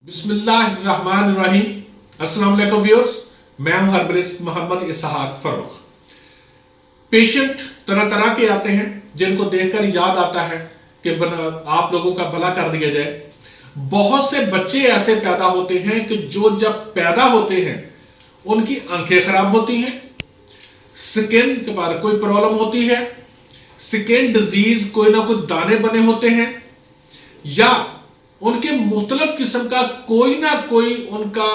बिस्मिल्लाहिर्रहमानिर्रहीम। अस्सलाम वालेकुम व्यूअर्स, मैं हूं हर्बलिस्ट मोहम्मद इसहाक फर्रुख। पेशेंट तरह तरह के आते हैं जिनको देखकर याद आता है कि आप लोगों का भला कर दिया जाए। बहुत से बच्चे ऐसे पैदा होते हैं कि जो जब पैदा होते हैं उनकी आंखें खराब होती हैं, स्किन के बारे कोई प्रॉब्लम होती है, स्किन डिजीज कोई ना कोई दाने बने होते हैं, या उनके मुख्तलिफ किस्म का कोई ना कोई उनका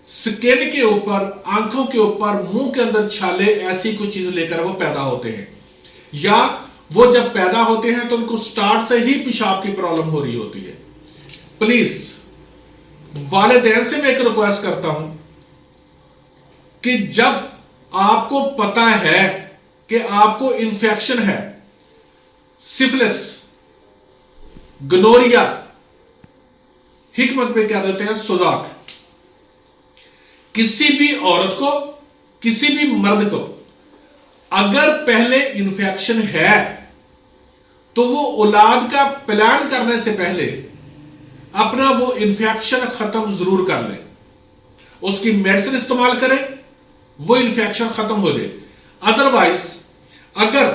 स्किन के ऊपर, आंखों के ऊपर, मुंह के अंदर छाले, ऐसी कोई चीज लेकर वो पैदा होते हैं। या वो जब पैदा होते हैं तो उनको स्टार्ट से ही पेशाब की प्रॉब्लम हो रही होती है। प्लीज वालिदैन से मैं एक रिक्वेस्ट करता हूं कि जब आपको पता है कि आपको इंफेक्शन है, सिफिलिस, गनोरिया, हिकमत में क्या देते हैं, सुजाक, किसी भी औरत को, किसी भी मर्द को अगर पहले इंफेक्शन है तो वो औलाद का प्लान करने से पहले अपना वो इंफेक्शन खत्म जरूर कर ले, उसकी मेडिसिन इस्तेमाल करें, वो इंफेक्शन खत्म हो जाए। अदरवाइज अगर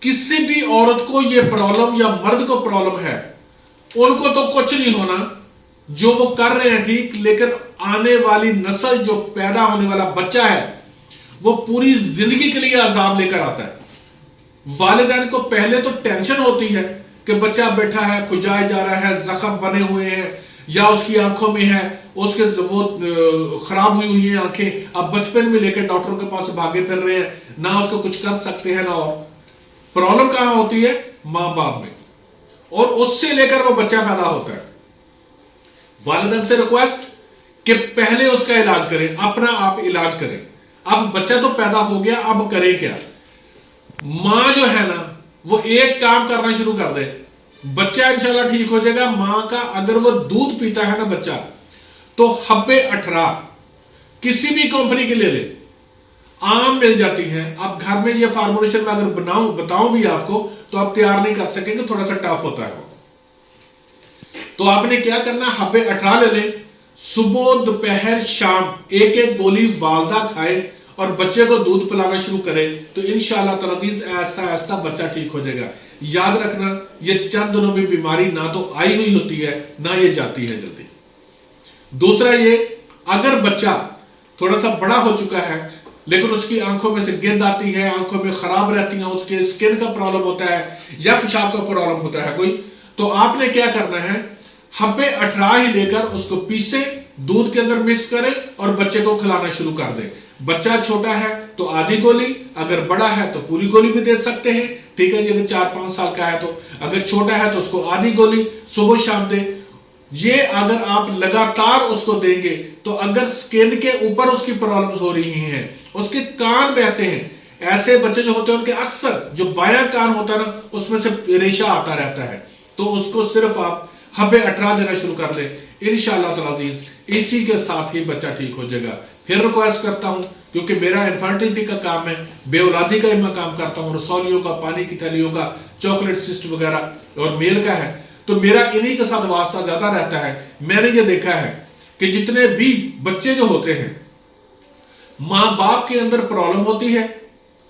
किसी भी औरत को ये प्रॉब्लम या मर्द को प्रॉब्लम है, उनको तो कुछ नहीं होना, जो वो कर रहे हैं ठीक, लेकिन आने वाली नस्ल, जो पैदा होने वाला बच्चा है, वो पूरी जिंदगी के लिए अजाब लेकर आता है। वालिदैन को पहले तो टेंशन होती है कि बच्चा बैठा है, खुजाए जा रहा है, जख्म बने हुए हैं, या उसकी आंखों में है, उसके वो खराब हुई है आंखें, अब बचपन में लेकर डॉक्टरों के पास भागे फिर रहे हैं, ना उसको कुछ कर सकते हैं ना। और प्रॉब्लम कहां होती है, मां बाप में, और उससे लेकर वो बच्चा पैदा होता है। वालिदैन से रिक्वेस्ट कि पहले उसका इलाज करें, अपना आप इलाज करें। अब बच्चा तो पैदा हो गया, अब करें क्या। मां जो है ना, वो एक काम करना शुरू कर दे, बच्चा इंशाल्लाह ठीक हो जाएगा। मां का अगर वो दूध पीता है ना बच्चा, तो हब्बे 18 किसी भी कंपनी के ले ले, आम मिल जाती है। अब घर में ये फार्मूलेशन में अगर बताऊं भी आपको तो आप तैयार नहीं कर सकेंगे, थोड़ा सा टफ होता है। तो आपने क्या करना, हब्बे 18 ले ले, सुबह दोपहर शाम एक एक गोली वालदा खाए और बच्चे को दूध पिलाना शुरू करे, तो इंशाअल्लाह तआला ऐसा ऐसा बच्चा ठीक हो जाएगा। याद रखना, ये चंद दिनों में बीमारी ना तो आई हुई होती है, ना ये जाती है जल्दी। दूसरा ये, अगर बच्चा थोड़ा सा बड़ा हो चुका है लेकिन उसकी आंखों में से गिंद आती है, आंखों में खराब रहती है, उसके स्किन का प्रॉब्लम होता है या पेशाब का प्रॉब्लम होता है कोई, तो आपने क्या करना है, हब्बे 18 ही लेकर उसको पीसे, दूध के अंदर मिक्स करें और बच्चे को खिलाना शुरू कर दें। बच्चा छोटा है तो आधी गोली, अगर बड़ा है तो पूरी गोली भी दे सकते हैं, ठीक है जी। अगर 4-5 साल का है तो, अगर छोटा है तो उसको आधी गोली सुबह शाम दे। ये अगर आप लगातार उसको देंगे तो अगर स्किन के ऊपर उसकी प्रॉब्लम्स हो रही हैं, उसके कान बहते हैं, ऐसे बच्चे जो होते हैं उनके अक्सर जो बायां कान होता है ना, उसमें से रेशा आता रहता है, तो उसको सिर्फ आप हब्बे 18 देना शुरू कर दे, इंशाअल्लाह ताला अजीज इसी के साथ ही बच्चा ठीक हो जाएगा। फिर रिक्वेस्ट करता हूं, क्योंकि मेरा इन्फर्टिलिटी का काम है, बेऔलादी का मैं काम करता हूं, रसौलियों का, पानी की थैलियों का, चॉकलेट सिस्ट वगैरह, और मेल का है, तो मेरा इन्हीं के साथ वास्ता ज्यादा रहता है। मैंने ये देखा है कि जितने भी बच्चे जो होते हैं, मां बाप के अंदर प्रॉब्लम होती है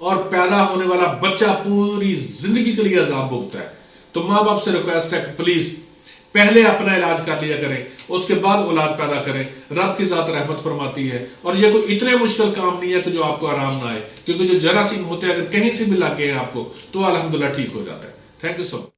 और पैदा होने वाला बच्चा पूरी जिंदगी के लिए अजाब भोगता है। तो मां बाप से रिक्वेस्ट है कि प्लीज पहले अपना इलाज कर लिया करें, उसके बाद औलाद पैदा करें। रब की जात रहमत फरमाती है, और ये कोई इतने मुश्किल काम नहीं है कि जो आपको आराम ना आए, क्योंकि जो जरासीम होते हैं अगर कहीं से भी लग गए हैं आपको, तो अल्हम्दुलिल्लाह ठीक हो जाता है। Thank you so much.